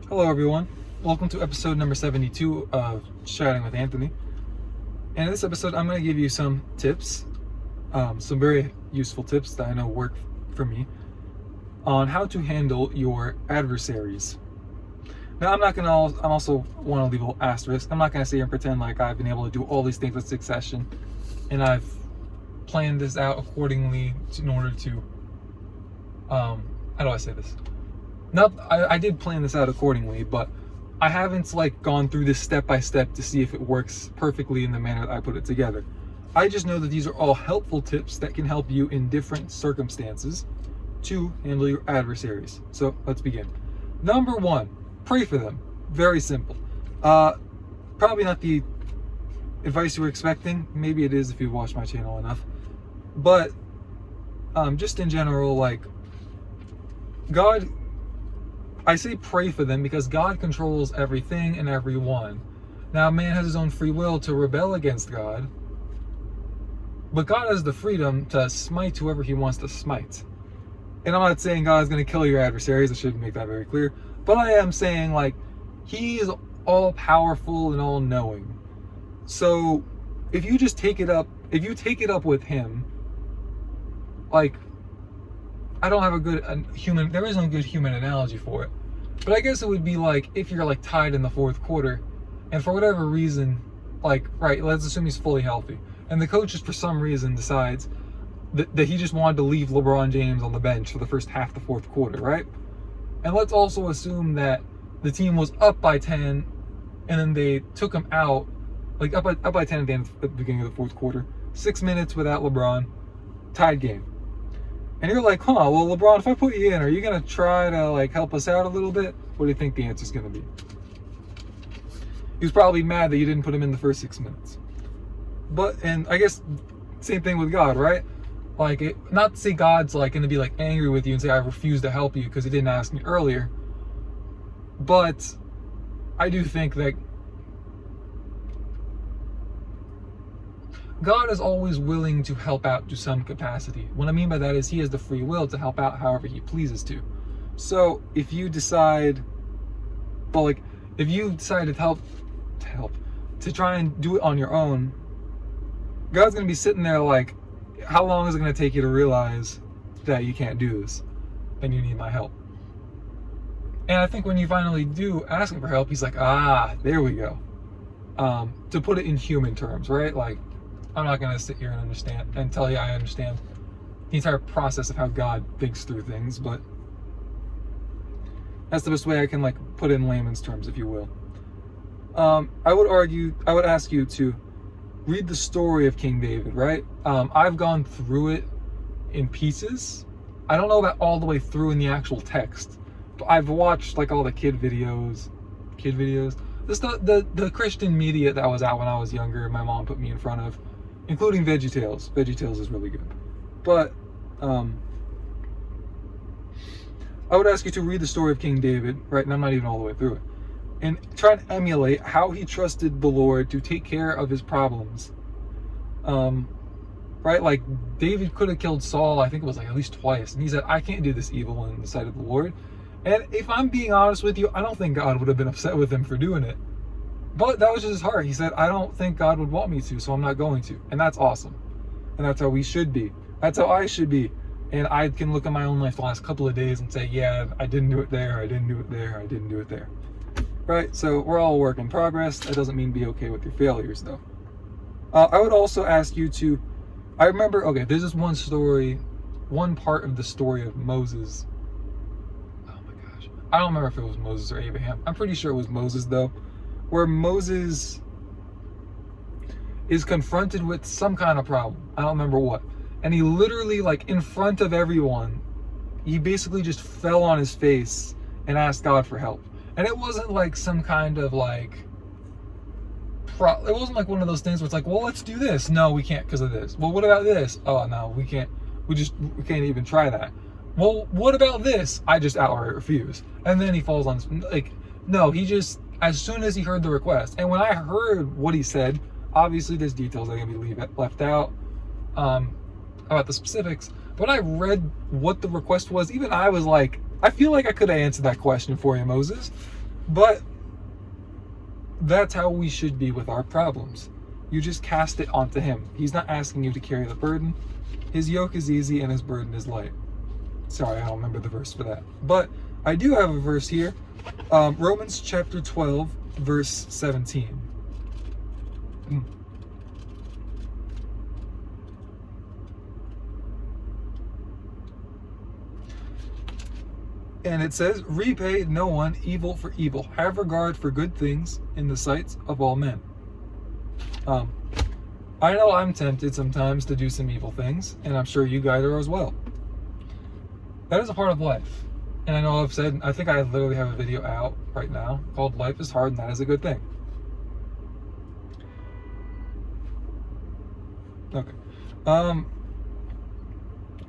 Hello, everyone. Welcome to episode number 72 of Chatting with Anthony. And in this episode, I'm going to give you some tips, some very useful tips that I know work for me, on how to handle your adversaries. Now, I'm also want to leave a little asterisk. I'm not going to sit here and pretend like I've been able to do all these things in succession, and I've planned this out accordingly in order to, how do I say this? I did plan this out accordingly, but I haven't gone through this step by step to see if it works perfectly in the manner that I put it together. I just know that these are all helpful tips that can help you in different circumstances to handle your adversaries. So let's begin. Number one, pray for them. Very simple. Probably not the advice you were expecting. Maybe it is if you've watched my channel enough. But just in general, God, I say pray for them because God controls everything and everyone. Now, man has his own free will to rebel against God, but God has the freedom to smite whoever he wants to smite. And I'm not saying God is going to kill your adversaries. I should make that very clear. But I am saying, he is all powerful and all knowing. So if you just take it up with him, I don't have a good there is no good human analogy for it. But I guess it would be if you're tied in the fourth quarter, and for whatever reason, right, let's assume he's fully healthy, and the coach just for some reason decides that he just wanted to leave LeBron James on the bench for the first half of the fourth quarter, right? And let's also assume that the team was up by 10, and then they took him out, up by 10 at the beginning of the fourth quarter, 6 minutes without LeBron, tied game. And you're like, well, LeBron, if I put you in, are you going to try to, help us out a little bit? What do you think the answer's going to be? He was probably mad that you didn't put him in the first 6 minutes. And I guess, same thing with God, right? Not to say God's, going to be, angry with you and say, I refuse to help you because he didn't ask me earlier. But I do think that God is always willing to help out to some capacity. What I mean by that is he has the free will to help out however he pleases to. So if you decide, if you decide to try and do it on your own, God's going to be sitting there how long is it going to take you to realize that you can't do this and you need my help? And I think when you finally do ask him for help, he's there we go. To put it in human terms, right? I'm not going to sit here and understand and tell you I understand the entire process of how God thinks through things, but that's the best way I can put it in layman's terms, if you will. I would ask you to read the story of King David, right? I've gone through it in pieces. I don't know about all the way through in the actual text, but I've watched all the kid videos, the Christian media that was out when I was younger, my mom put me in front of, including VeggieTales. VeggieTales is really good. But I would ask you to read the story of King David, right? And I'm not even all the way through it. And try and emulate how he trusted the Lord to take care of his problems. Right? David could have killed Saul, I think it was at least twice. And he said, I can't do this evil in the sight of the Lord. And if I'm being honest with you, I don't think God would have been upset with him for doing it. But that was just his heart. He said, I don't think God would want me to, so I'm not going to. And that's awesome. And that's how we should be. That's how I should be. And I can look at my own life the last couple of days and say, yeah, I didn't do it there, I didn't do it there, I didn't do it there. Right? So we're all a work in progress. That doesn't mean be okay with your failures, though. I would also ask you to, I remember, there's this one story, one part of the story of Moses. Oh my gosh. I don't remember if it was Moses or Abraham. I'm pretty sure it was Moses, though. Where Moses is confronted with some kind of problem. I don't remember what. And he literally, in front of everyone, he basically just fell on his face and asked God for help. And it wasn't some kind of it wasn't one of those things where it's well, let's do this. No, we can't because of this. Well, what about this? Oh, no, we can't. We can't even try that. Well, what about this? I just outright refuse. And then he falls on his, no, he just, as soon as he heard the request, and when I heard what he said, obviously there's details that are going to be left out about the specifics, but when I read what the request was, even I was I feel like I could have answered that question for you, Moses. But that's how we should be with our problems. You just cast it onto him. He's not asking you to carry the burden. His yoke is easy and his burden is light. Sorry, I don't remember the verse for that. But I do have a verse here. Romans chapter 12, verse 17. And it says, repay no one evil for evil. Have regard for good things in the sight of all men. I know I'm tempted sometimes to do some evil things, and I'm sure you guys are as well. That is a part of life. And I know I think I literally have a video out right now called Life is Hard and That is a Good Thing. Okay.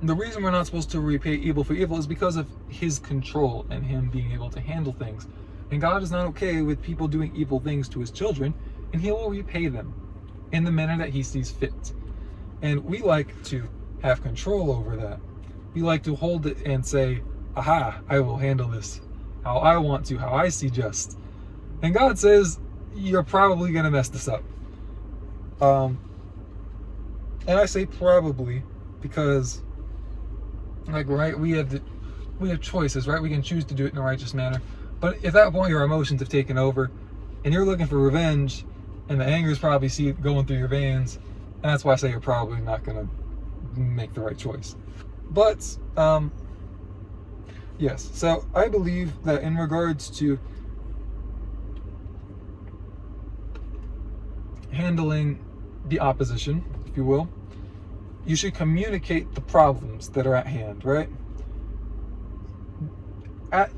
The reason we're not supposed to repay evil for evil is because of his control and him being able to handle things. And God is not okay with people doing evil things to his children, and he will repay them in the manner that he sees fit. And we like to have control over that. We like to hold it and say, aha, I will handle this how I want to, how I see just. And God says, you're probably going to mess this up. And I say probably because, like, right, we have choices, right? We can choose to do it in a righteous manner. But at that point, your emotions have taken over, and you're looking for revenge, and the anger is probably going through your veins, and that's why I say you're probably not going to make the right choice. But, yes, so I believe that in regards to handling the opposition, if you will, you should communicate the problems that are at hand, right?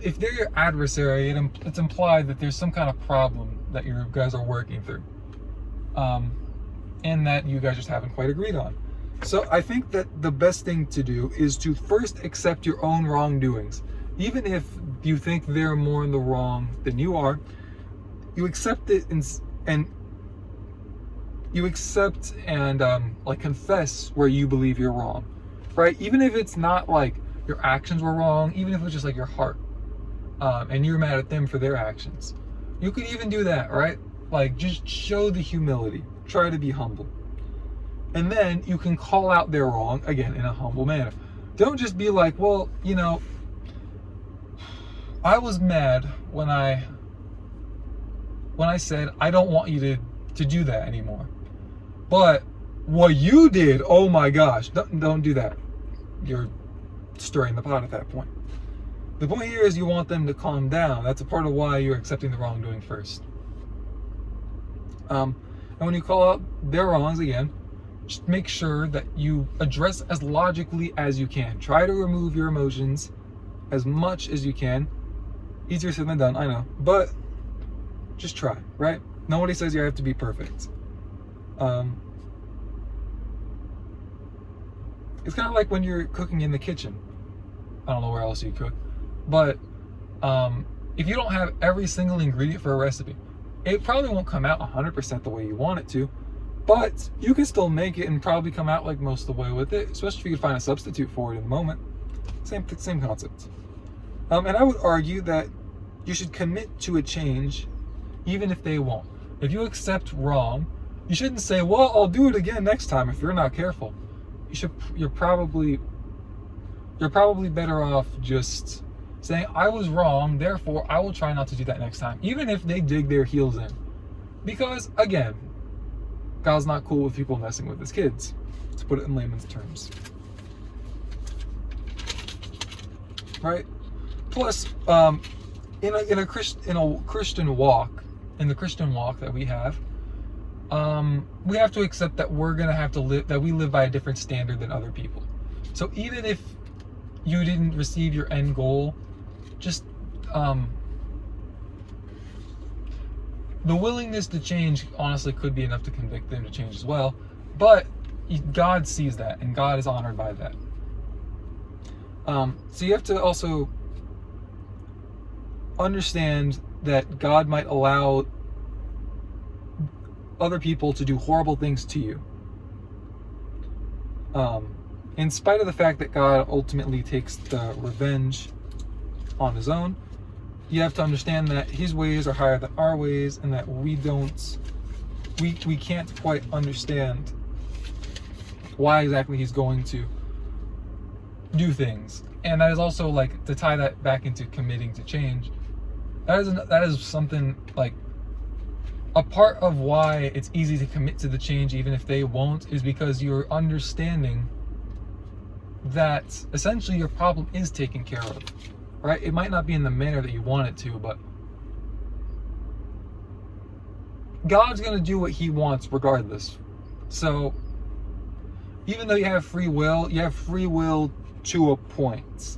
If they're your adversary, it's implied that there's some kind of problem that you guys are working through, and that you guys just haven't quite agreed on. So I think that the best thing to do is to first accept your own wrongdoings. Even if you think they're more in the wrong than you are, you accept it and you accept and like confess where you believe you're wrong, right? Even if it's not like your actions were wrong, even if it's just like your heart, and you're mad at them for their actions, you could even do that, right? Like, just show the humility, try to be humble, and then you can call out their wrong again in a humble manner. Don't just be like, well, you know, I was mad when I said I don't want you to do that anymore. But what you did, oh my gosh, don't do that. You're stirring the pot at that point. The point here is you want them to calm down. That's a part of why you're accepting the wrongdoing first. And when you call out their wrongs again, just make sure that you address as logically as you can. Try to remove your emotions as much as you can. Easier said than done, I know. But just try, right? Nobody says you have to be perfect. It's kind of like when you're cooking in the kitchen. I don't know where else you cook, but if you don't have every single ingredient for a recipe, it probably won't come out 100% the way you want it to, but you can still make it and probably come out like most of the way with it, especially if you can find a substitute for it in the moment. Same concept. And I would argue that you should commit to a change even if they won't. If you accept wrong, you shouldn't say, well, I'll do it again next time if you're not careful. You're probably better off just saying, I was wrong, therefore I will try not to do that next time, even if they dig their heels in. Because, again, God's not cool with people messing with his kids, to put it in layman's terms. Right? Plus, in the Christian walk that we have to accept that we're gonna have to that we live by a different standard than other people. So even if you didn't receive your end goal, just the willingness to change honestly could be enough to convict them to change as well. But God sees that, and God is honored by that. So you have to also understand that God might allow other people to do horrible things to you. In spite of the fact that God ultimately takes the revenge on his own, you have to understand that his ways are higher than our ways, and that we can't quite understand why exactly he's going to do things. And that is also, like, to tie that back into committing to change, that is something, like, a part of why it's easy to commit to the change even if they won't, is because you're understanding that essentially your problem is taken care of, right? It might not be in the manner that you want it to, but God's going to do what he wants regardless. So even though you have free will to a point.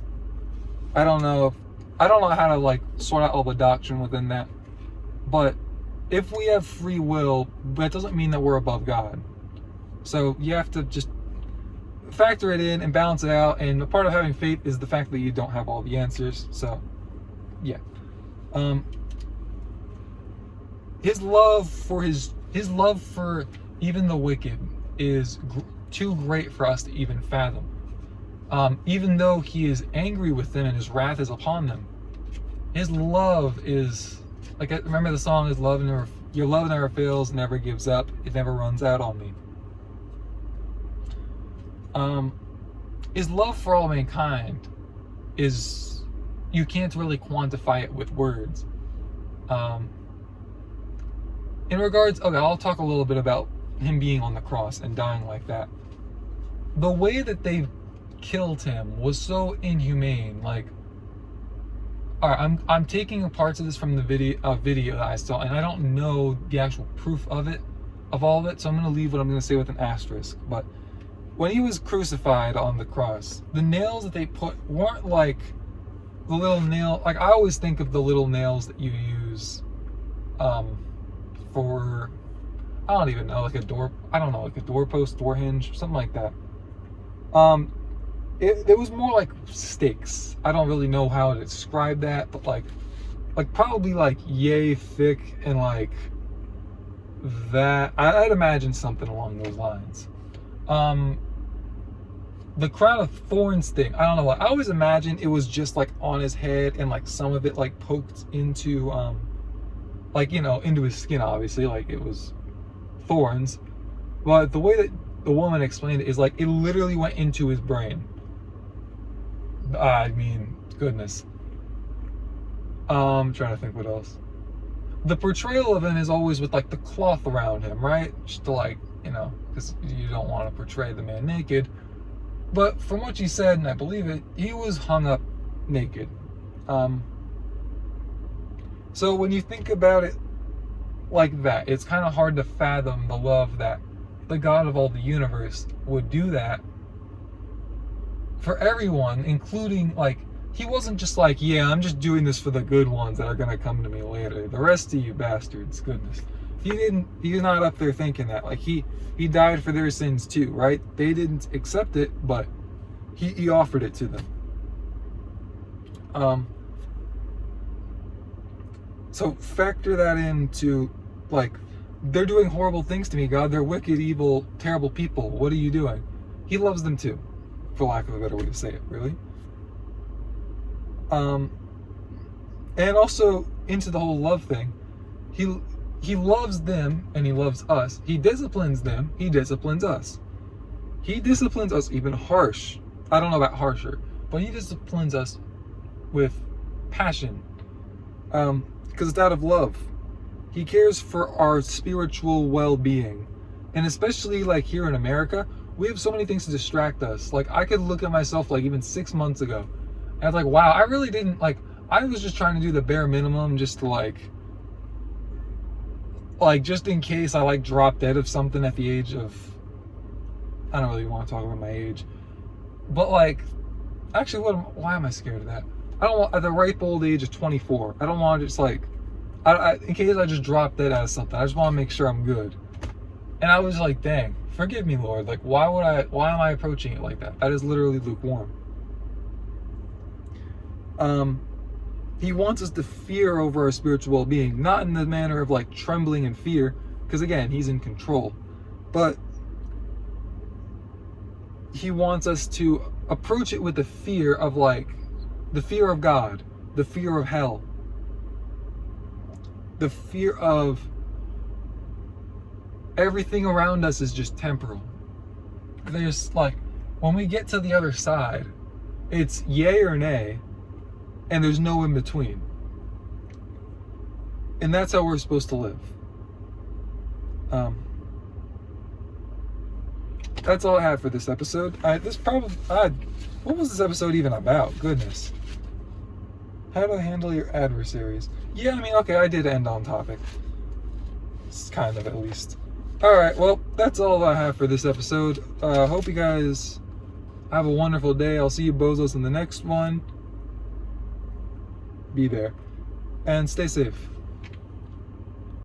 I don't know how to, like, sort out all the doctrine within that, but if we have free will, that doesn't mean that we're above God. So you have to just factor it in and balance it out. And a part of having faith is the fact that you don't have all the answers. So, yeah. His love for even the wicked is too great for us to even fathom. Even though he is angry with them and his wrath is upon them, his love is, like, remember the song, your love never fails, never gives up, it never runs out on me. His love for all mankind is, you can't really quantify it with words. In regards, okay, I'll talk a little bit about him being on the cross and dying like that. The way that they killed him was so inhumane. Like, all right, I'm taking parts of this from the video that I saw, and I don't know the actual proof of all of it, so I'm going to leave what I'm going to say with an asterisk. But when he was crucified on the cross, the nails that they put weren't like the little nail, like, I always think of the little nails that you use for, I don't even know, like a doorpost, door hinge, something like that. It was more like stakes. I don't really know how to describe that, but like probably like yay thick, and like that. I'd imagine something along those lines. The crown of thorns thing, I don't know what. I always imagine it was just like on his head, and like some of it like poked into like, you know, into his skin, obviously, like it was thorns. But the way that the woman explained it is like it literally went into his brain. I mean, goodness. I'm trying to think what else. The portrayal of him is always with like the cloth around him, right? Just to, like, you know, because you don't want to portray the man naked. But from what she said, and I believe it, he was hung up naked. So when you think about it like that, it's kind of hard to fathom the love that the God of all the universe would do that for everyone, including, like, he wasn't just like, yeah, I'm just doing this for the good ones that are going to come to me later. The rest of you bastards, goodness. He's not up there thinking that. Like, he died for their sins too, right? They didn't accept it, but he offered it to them. So factor that into, like, they're doing horrible things to me, God. They're wicked, evil, terrible people. What are you doing? He loves them too, for lack of a better way to say it, really. And also into the whole love thing. He loves them and he loves us. He disciplines them. He disciplines us. He disciplines us even harsh. I don't know about harsher, but he disciplines us with passion. Because it's out of love. He cares for our spiritual well-being. And especially, like, here in America, we have so many things to distract us. Like, I could look at myself, like, even 6 months ago, and I was like, wow, I really didn't, like, I was just trying to do the bare minimum just to, like, just in case I, like, drop dead of something at the age of, I don't really want to talk about my age, but, like, actually, why am I scared of that? I don't want, at the ripe old age of 24, I don't want to just, like, in case I just drop dead out of something, I just want to make sure I'm good. And I was like, dang, forgive me, Lord. Like, why am I approaching it like that? That is literally lukewarm. He wants us to fear over our spiritual well-being, not in the manner of, like, trembling and fear, because again, he's in control, but he wants us to approach it with the fear of, like, the fear of God, the fear of hell, the fear of everything around us is just temporal. There's like, when we get to the other side, it's yay or nay, and there's no in between. And that's how we're supposed to live. That's all I have for this episode. What was this episode even about? Goodness. How to handle your adversaries. Yeah, I mean, okay, I did end on topic. It's kind of, at least. Alright, well, that's all I have for this episode. Hope you guys have a wonderful day. I'll see you bozos in the next one. Be there. And stay safe.